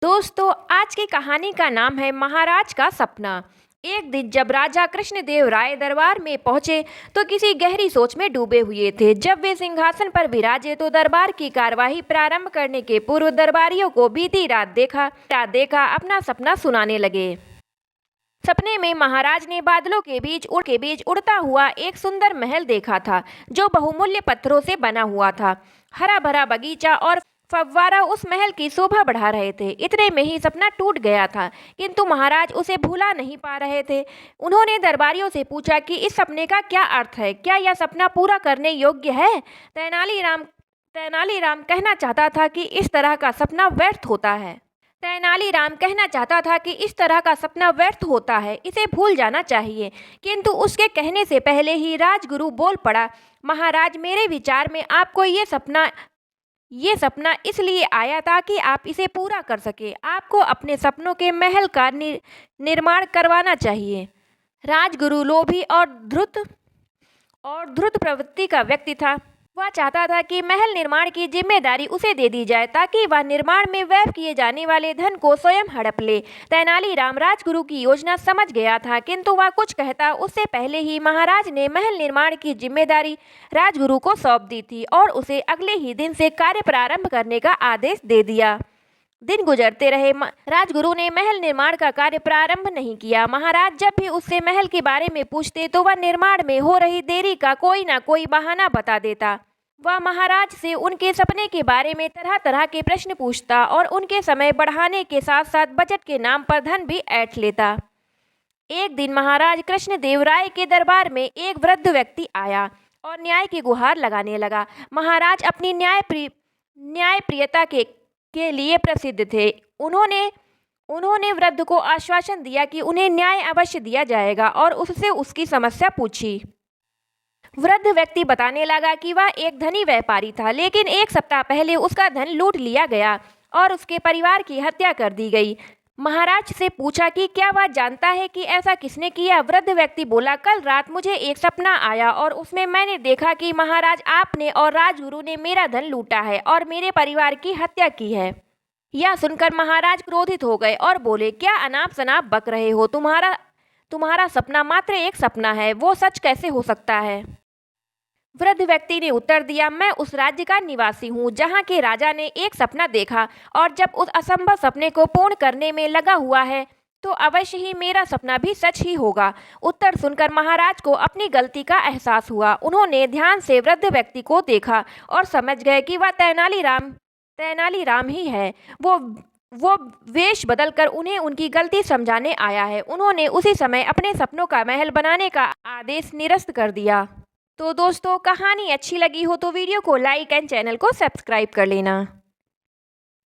दोस्तों, आज की कहानी का नाम है महाराज का सपना। एक दिन जब राजा कृष्णदेव राय दरबार में पहुंचे तो किसी गहरी सोच में डूबे हुए थे। जब वे सिंहासन पर विराजे तो दरबार की कार्यवाही प्रारंभ करने के पूर्व दरबारियों को बीती रात देखा अपना सपना सुनाने लगे। सपने में महाराज ने बादलों के बीच उड़ता हुआ एक सुंदर महल देखा था, जो बहुमूल्य पत्थरों से बना हुआ था। हरा भरा बगीचा और फव्वारा उस महल की शोभा बढ़ा रहे थे। इतने में ही सपना टूट गया था, किंतु महाराज उसे भुला नहीं पा रहे थे। उन्होंने दरबारियों से पूछा कि इस सपने का क्या अर्थ है, क्या यह सपना पूरा करने योग्य है। तेनालीराम कहना चाहता था कि इस तरह का सपना व्यर्थ होता है। तेनालीराम कहना चाहता था कि इस तरह का सपना व्यर्थ होता है, इसे भूल जाना चाहिए। किंतु उसके कहने से पहले ही राजगुरु बोल पड़ा, महाराज, मेरे विचार में आपको ये सपना इसलिए आया ताकि आप इसे पूरा कर सके। आपको अपने सपनों के महल का निर्माण करवाना चाहिए। राजगुरु लोभी और धूर्त प्रवृत्ति का व्यक्ति था। वह चाहता था कि महल निर्माण की जिम्मेदारी उसे दे दी जाए ताकि वह निर्माण में व्यय किए जाने वाले धन को स्वयं हड़प ले। तेनालीराम राजगुरु की योजना समझ गया था, किंतु वह कुछ कहता उससे पहले ही महाराज ने महल निर्माण की जिम्मेदारी राजगुरु को सौंप दी थी और उसे अगले ही दिन से कार्य प्रारंभ करने का आदेश दे दिया। दिन गुजरते रहे, राजगुरु ने महल निर्माण का कार्य प्रारंभ नहीं किया। महाराज जब भी उससे महल के बारे में पूछते तो वह निर्माण में हो रही देरी का कोई न कोई बहाना बता देता। वह महाराज से उनके सपने के बारे में तरह तरह के प्रश्न पूछता और उनके समय बढ़ाने के साथ साथ बजट के नाम पर धन भी ऐंठ लेता। एक दिन महाराज कृष्णदेव राय के दरबार में एक वृद्ध व्यक्ति आया और न्याय की गुहार लगाने लगा। महाराज अपनी न्यायप्रियता के लिए प्रसिद्ध थे। उन्होंने वृद्ध को आश्वासन दिया कि उन्हें न्याय अवश्य दिया जाएगा और उससे उसकी समस्या पूछी। वृद्ध व्यक्ति बताने लगा कि वह एक धनी व्यापारी था, लेकिन एक सप्ताह पहले उसका धन लूट लिया गया और उसके परिवार की हत्या कर दी गई। महाराज से पूछा कि क्या वह जानता है कि ऐसा किसने किया। वृद्ध व्यक्ति बोला, कल रात मुझे एक सपना आया और उसमें मैंने देखा कि महाराज, आपने और राजगुरु ने मेरा धन लूटा है और मेरे परिवार की हत्या की है। यह सुनकर महाराज क्रोधित हो गए और बोले, क्या अनाप शनाप बक रहे हो। तुम्हारा सपना मात्र एक सपना है, वो सच कैसे हो सकता है। वृद्ध व्यक्ति ने उत्तर दिया, मैं उस राज्य का निवासी हूँ जहाँ के राजा ने एक सपना देखा और जब उस असंभव सपने को पूर्ण करने में लगा हुआ है तो अवश्य ही मेरा सपना भी सच ही होगा। उत्तर सुनकर महाराज को अपनी गलती का एहसास हुआ। उन्होंने ध्यान से वृद्ध व्यक्ति को देखा और समझ गए कि वह तेनालीराम ही है। वो वेश बदलकर उन्हें उनकी गलती समझाने आया है। उन्होंने उसी समय अपने सपनों का महल बनाने का आदेश निरस्त कर दिया। तो दोस्तों, कहानी अच्छी लगी हो तो वीडियो को लाइक एंड चैनल को सब्सक्राइब कर लेना।